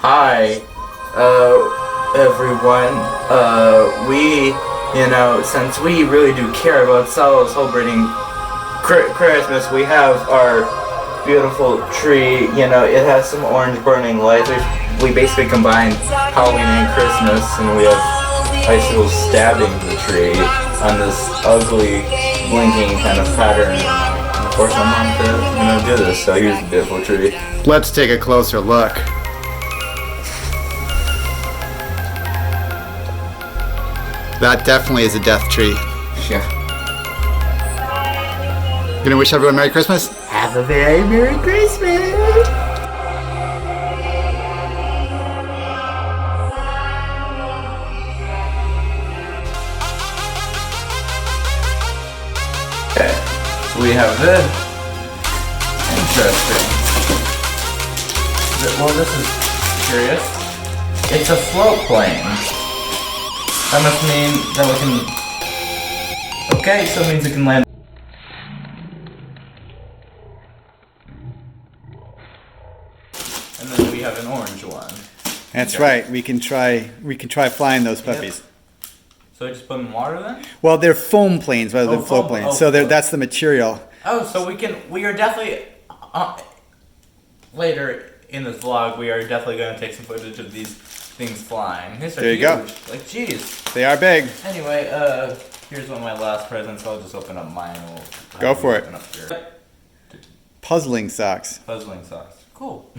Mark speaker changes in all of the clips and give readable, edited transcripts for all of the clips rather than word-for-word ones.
Speaker 1: Hi, everyone. Since we really do care about celebrating Christmas, we have our beautiful tree. It has some orange burning lights. We basically combined Halloween and Christmas, and we have icicles stabbing the tree on this ugly, blinking kind of pattern. And of course, my mom could, do this. So here's the beautiful tree.
Speaker 2: Let's take a closer look. That definitely is a death tree.
Speaker 1: Yeah.
Speaker 2: Gonna wish everyone Merry Christmas?
Speaker 1: Have a very Merry Christmas! Okay, so we have this. Interesting. Well, this is curious. It's a float plane. That must mean that we can... Okay, so it means it can land... And then we have an orange one.
Speaker 2: That's right. We can try flying those puppies.
Speaker 1: Yep. So I just put them in water then?
Speaker 2: Well, they're foam planes rather than float planes. So that's the material.
Speaker 1: Oh, so we are definitely... later in this vlog, we are definitely going to take some footage of these things flying. These are
Speaker 2: there you
Speaker 1: huge.
Speaker 2: go.
Speaker 1: Like, jeez.
Speaker 2: They are big.
Speaker 1: Anyway, here's one of my last presents. I'll just open up mine.
Speaker 2: Go for it. Puzzling socks.
Speaker 1: Puzzling socks. Cool.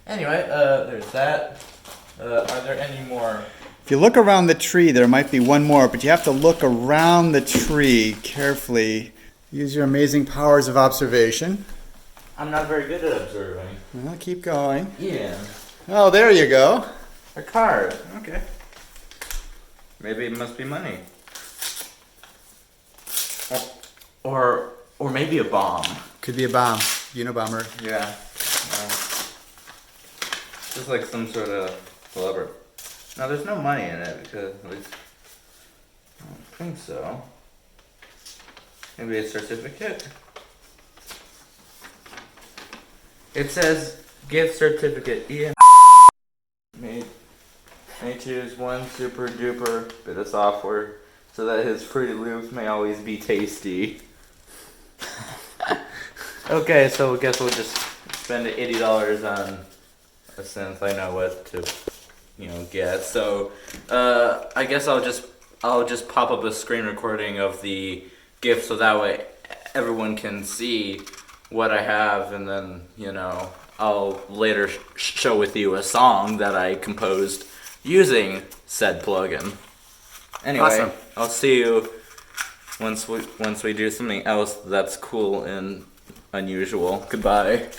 Speaker 1: Anyway, there's that. Are there any more?
Speaker 2: If you look around the tree, there might be one more, but you have to look around the tree carefully. Use your amazing powers of observation.
Speaker 1: I'm not very good at observing.
Speaker 2: Well, keep going.
Speaker 1: Yeah.
Speaker 2: Oh, there you go.
Speaker 1: A card. Okay. Maybe it must be money. Or maybe a bomb.
Speaker 2: Could be a bomb. Unabomber.
Speaker 1: Yeah. Just like some sort of blubber. Now there's no money in it because at least I don't think so. Maybe a certificate. It says gift certificate. Ian may choose one super duper bit of software so that his Fruity Loops may always be tasty. Okay, so I guess we'll just spend $80 on a synth. I know what to, get. So I guess I'll just pop up a screen recording of the gift so that way everyone can see what I have, and then I'll later show with you a song that I composed using said plugin. Anyway,
Speaker 2: awesome.
Speaker 1: I'll see you once we do something else that's cool and unusual. Goodbye.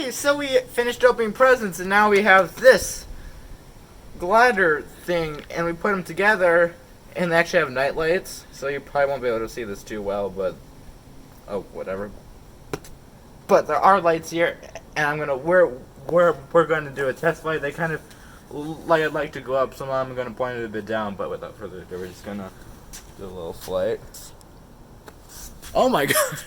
Speaker 1: So we finished opening presents, and now we have this glider thing, and we put them together, and they actually have night lights, so you probably won't be able to see this too well, but whatever. But there are lights here, and we're going to do a test flight. They kind of like to go up, so I'm going to point it a bit down, but without further ado, we're just going to do a little flight. Oh my god!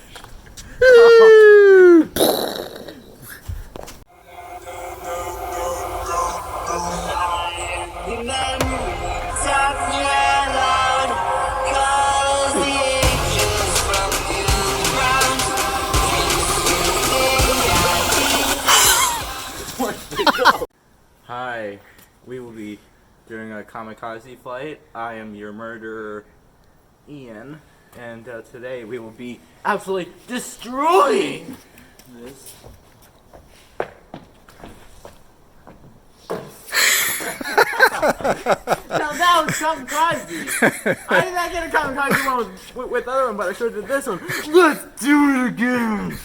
Speaker 1: Hi, we will be doing a kamikaze flight. I am your murderer, Ian, and today we will be absolutely destroying this. Now that was kamikaze. I did not get a kamikaze one with the other one, but I sure did this one. Let's do it again.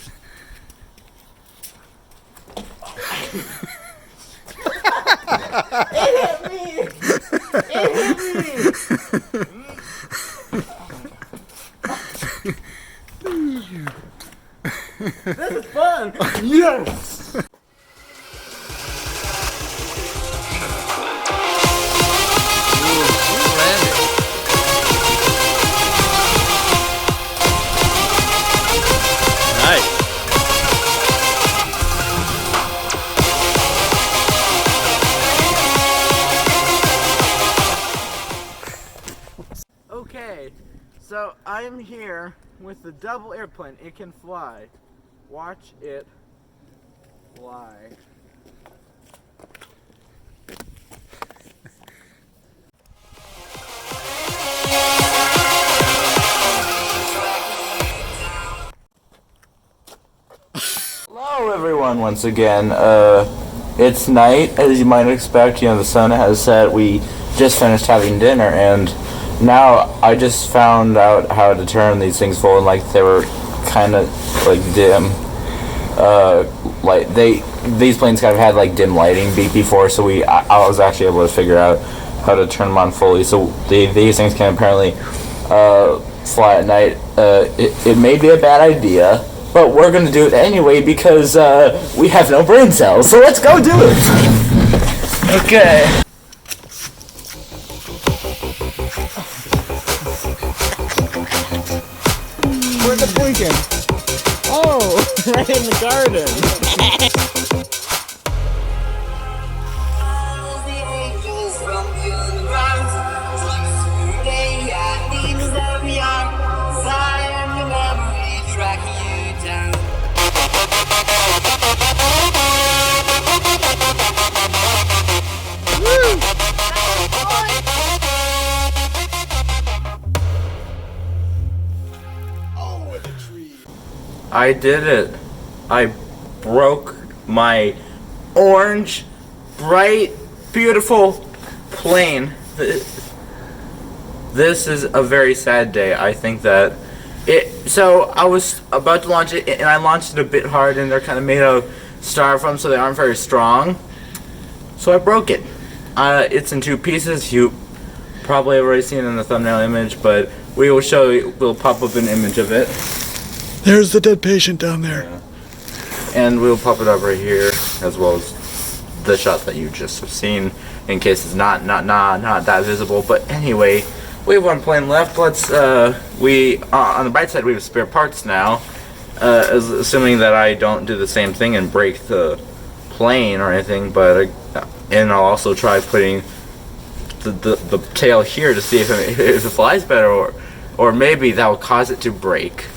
Speaker 1: It hit me! It hit me! This is fun! Yes! Ooh, landed. Okay, so I'm here with the double airplane. It can fly. Watch it fly. Hello everyone once again. It's night, as you might expect. You know, the sun has set. We just finished having dinner, and now I just found out how to turn these things full, and like they were kind of like dim. These planes kind of had like dim lighting before, so I was actually able to figure out how to turn them on fully. So these things can apparently fly at night. It may be a bad idea, but we're gonna do it anyway because we have no brain cells. So let's go do it. Okay. Where's the blinking? Oh, right in the garden. I did it. I broke my orange, bright, beautiful plane. This is a very sad day. I think that so I was about to launch it, and I launched it a bit hard, and they're kind of made of styrofoam, so they aren't very strong. So I broke it. It's in two pieces. You probably have already seen it in the thumbnail image, but we will show you. We'll pop up an image of it.
Speaker 2: There's the dead patient down there.
Speaker 1: Yeah. And we'll pop it up right here, as well as the shot that you just have seen, in case it's not that visible. But anyway, we have one plane left. Let's we on the bright side, we have spare parts now, assuming that I don't do the same thing and break the plane or anything. But and I'll also try putting the tail here to see if it flies better, or maybe that will cause it to break.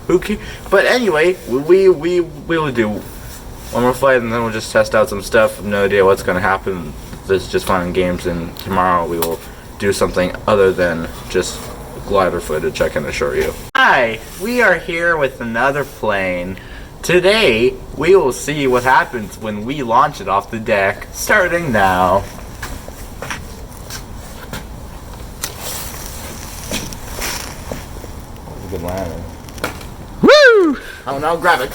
Speaker 1: Okay. But anyway, we will do one more flight, and then we'll just test out some stuff. No idea what's going to happen. This is just fun and games, and tomorrow we will do something other than just glider footage, I can assure you. Hi, we are here with another plane. Today, we will see what happens when we launch it off the deck, starting now. That was a good landing. Woo! Oh, now grab it.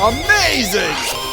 Speaker 2: Amazing!